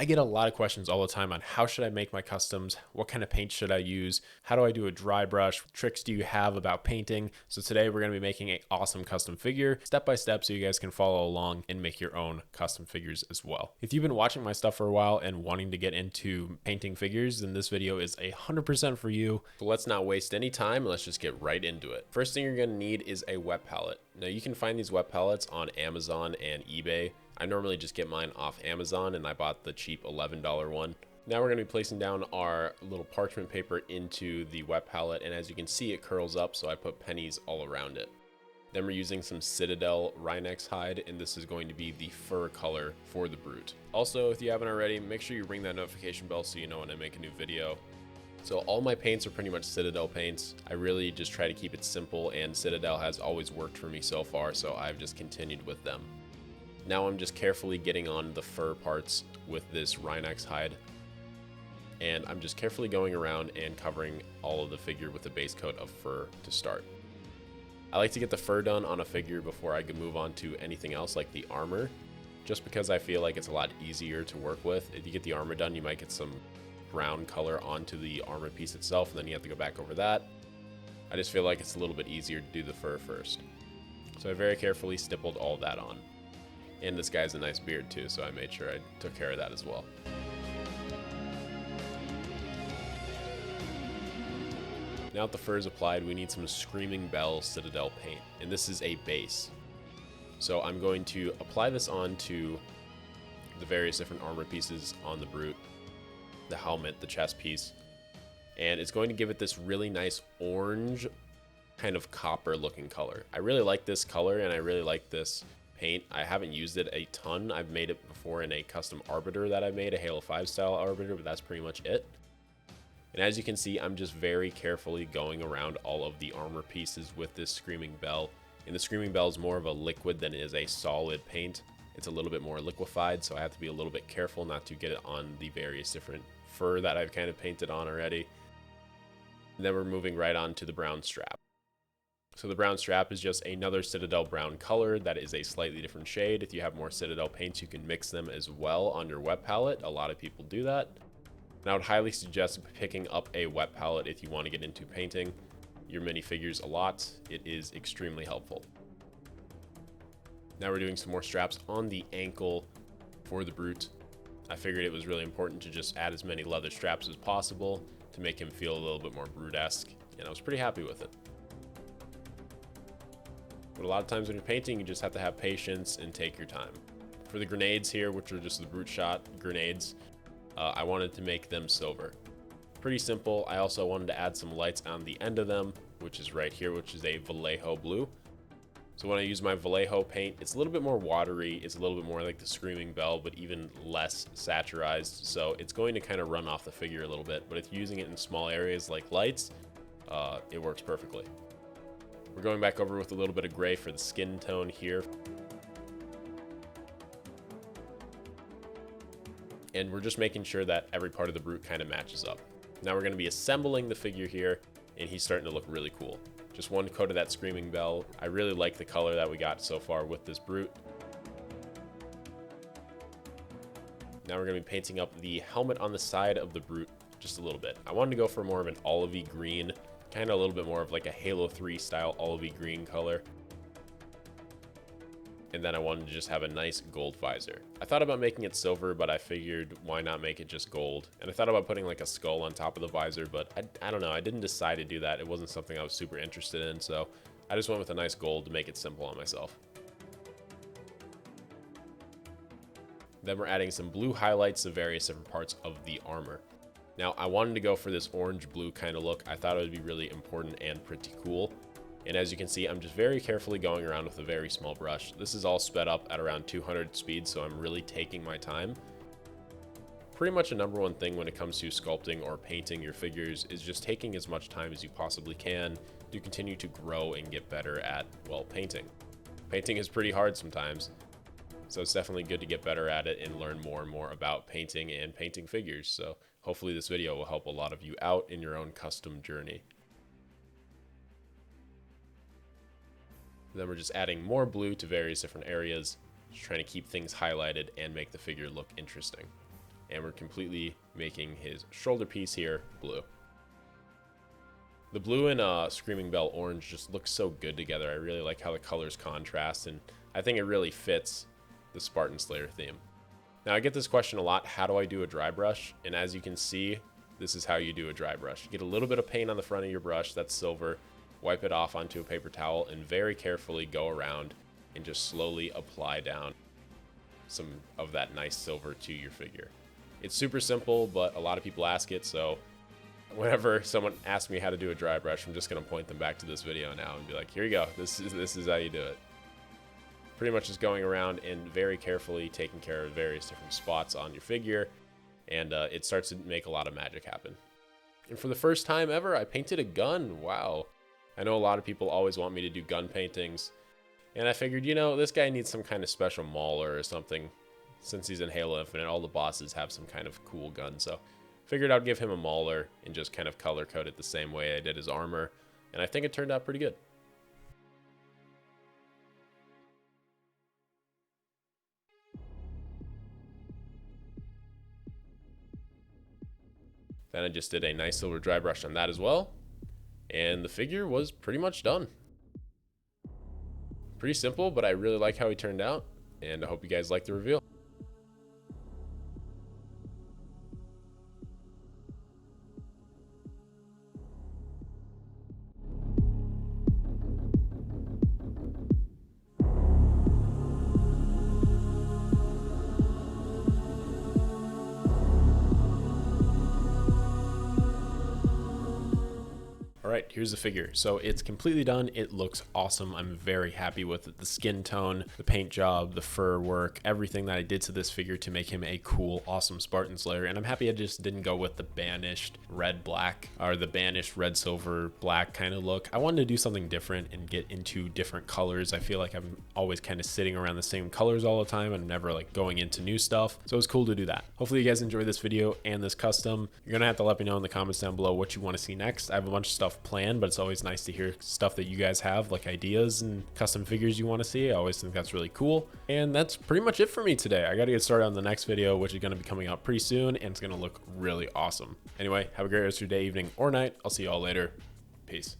I get a lot of questions all the time on how should I make my customs? What kind of paint should I use? How do I do a dry brush? What tricks do you have about painting? So today we're going to be making an awesome custom figure step by step so you guys can follow along and make your own custom figures as well. If you've been watching my stuff for a while and wanting to get into painting figures, then this video is 100% for you. So let's not waste any time. Let's just get right into it. First thing you're going to need is a wet palette. Now you can find these wet palettes on Amazon and eBay. I normally just get mine off Amazon, and I bought the cheap $11 one. Now we're going to be placing down our little parchment paper into the wet palette, and as you can see, it curls up, so I put pennies all around it. Then we're using some Citadel Rhinex hide, and this is going to be the fur color for the brute. Also, if you haven't already, make sure you ring that notification bell so you know when I make a new video. So all my paints are pretty much Citadel paints. I really just try to keep it simple, and Citadel has always worked for me so far, so I've just continued with them. Now I'm just carefully getting on the fur parts with this Rhinex hide. And I'm just carefully going around and covering all of the figure with a base coat of fur to start. I like to get the fur done on a figure before I can move on to anything else like the armor, just because I feel like it's a lot easier to work with. If you get the armor done, you might get some brown color onto the armor piece itself, and then you have to go back over that. I just feel like it's a little bit easier to do the fur first. So I very carefully stippled all that on. And this guy has a nice beard too, so I made sure I took care of that as well. Now that the fur is applied, we need some Screaming Bell Citadel paint, and this is a base. So I'm going to apply this onto the various different armor pieces on the brute, the helmet, the chest piece, and it's going to give it this really nice orange, kind of copper looking color. I really like this color, and I really like this paint. I haven't used it a ton. I've made it before in a custom arbiter that I made, a Halo 5 style arbiter, but that's pretty much it. And as you can see, I'm just very carefully going around all of the armor pieces with this Screaming Bell. And the Screaming Bell is more of a liquid than it is a solid paint. It's a little bit more liquefied, so I have to be a little bit careful not to get it on the various different fur that I've kind of painted on already. And then we're moving right on to the brown strap. So the brown strap is just another Citadel brown color that is a slightly different shade. If you have more Citadel paints, you can mix them as well on your wet palette. A lot of people do that. And I would highly suggest picking up a wet palette if you want to get into painting your minifigures a lot. It is extremely helpful. Now we're doing some more straps on the ankle for the brute. I figured it was really important to just add as many leather straps as possible to make him feel a little bit more brute-esque, and I was pretty happy with it. But a lot of times when you're painting, you just have to have patience and take your time. For the grenades here, which are just the brute shot grenades, I wanted to make them silver. Pretty simple. I also wanted to add some lights on the end of them, which is right here, which is a Vallejo blue. So when I use my Vallejo paint, it's a little bit more watery. It's a little bit more like the Screaming Bell, but even less saturized. So it's going to kind of run off the figure a little bit. But if you're using it in small areas like lights, it works perfectly. We're going back over with a little bit of gray for the skin tone here. And we're just making sure that every part of the brute kind of matches up. Now we're going to be assembling the figure here, and he's starting to look really cool. Just one coat of that Screaming Bell. I really like the color that we got so far with this brute. Now we're going to be painting up the helmet on the side of the brute just a little bit. I wanted to go for more of an olivey green, kind of a little bit more of like a Halo 3 style olivey green color. And then I wanted to just have a nice gold visor. I thought about making it silver, but I figured why not make it just gold? And I thought about putting like a skull on top of the visor, but I don't know. I didn't decide to do that. It wasn't something I was super interested in, so I just went with a nice gold to make it simple on myself. Then we're adding some blue highlights to various different parts of the armor. Now I wanted to go for this orange blue kind of look. I thought it would be really important and pretty cool. And as you can see, I'm just very carefully going around with a very small brush. This is all sped up at around 200 speed, so I'm really taking my time. Pretty much a number one thing when it comes to sculpting or painting your figures is just taking as much time as you possibly can to continue to grow and get better at, well, painting. Painting is pretty hard sometimes, so it's definitely good to get better at it and learn more and more about painting and painting figures. So hopefully this video will help a lot of you out in your own custom journey. Then we're just adding more blue to various different areas, just trying to keep things highlighted and make the figure look interesting. and we're completely making his shoulder piece here blue. The blue and Screaming Bell orange just looks so good together. I really like how the colors contrast, and I think it really fits the Spartan Slayer theme. Now I get this question a lot, how do I do a dry brush? And as you can see, this is how you do a dry brush. You get a little bit of paint on the front of your brush, that's silver, wipe it off onto a paper towel, and very carefully go around and just slowly apply down some of that nice silver to your figure. It's super simple, but a lot of people ask it, so whenever someone asks me how to do a dry brush, I'm just gonna point them back to this video now and be like, here you go, this is how you do it. Pretty much just going around and very carefully taking care of various different spots on your figure, and it starts to make a lot of magic happen. And for the first time ever, I painted a gun. Wow. I know a lot of people always want me to do gun paintings, and I figured, you know, this guy needs some kind of special mauler or something. Since he's in Halo Infinite, all the bosses have some kind of cool gun, so figured I'd give him a mauler and just kind of color code it the same way I did his armor, and I think it turned out pretty good. Then I just did a nice silver dry brush on that as well, and the figure was pretty much done. Pretty simple, but I really like how he turned out, and I hope you guys like the reveal. All right, here's the figure. So it's completely done. It looks awesome. I'm very happy with it. The skin tone, the paint job, the fur work, everything that I did to this figure to make him a cool, awesome Spartan Slayer. And I'm happy I just didn't go with the banished red black or the banished red silver black kind of look. I wanted to do something different and get into different colors. I feel like I'm always kind of sitting around the same colors all the time and never like going into new stuff. So it was cool to do that. Hopefully you guys enjoyed this video and this custom. You're gonna have to let me know in the comments down below what you want to see next. I have a bunch of stuff planned, but it's always nice to hear stuff that you guys have, like ideas and custom figures you want to see. I always think that's really cool. And that's pretty much it for me today. I got to get started on the next video, which is going to be coming out pretty soon, and it's going to look really awesome. Anyway, have a great rest of your day, evening, or night. I'll see you all later. Peace.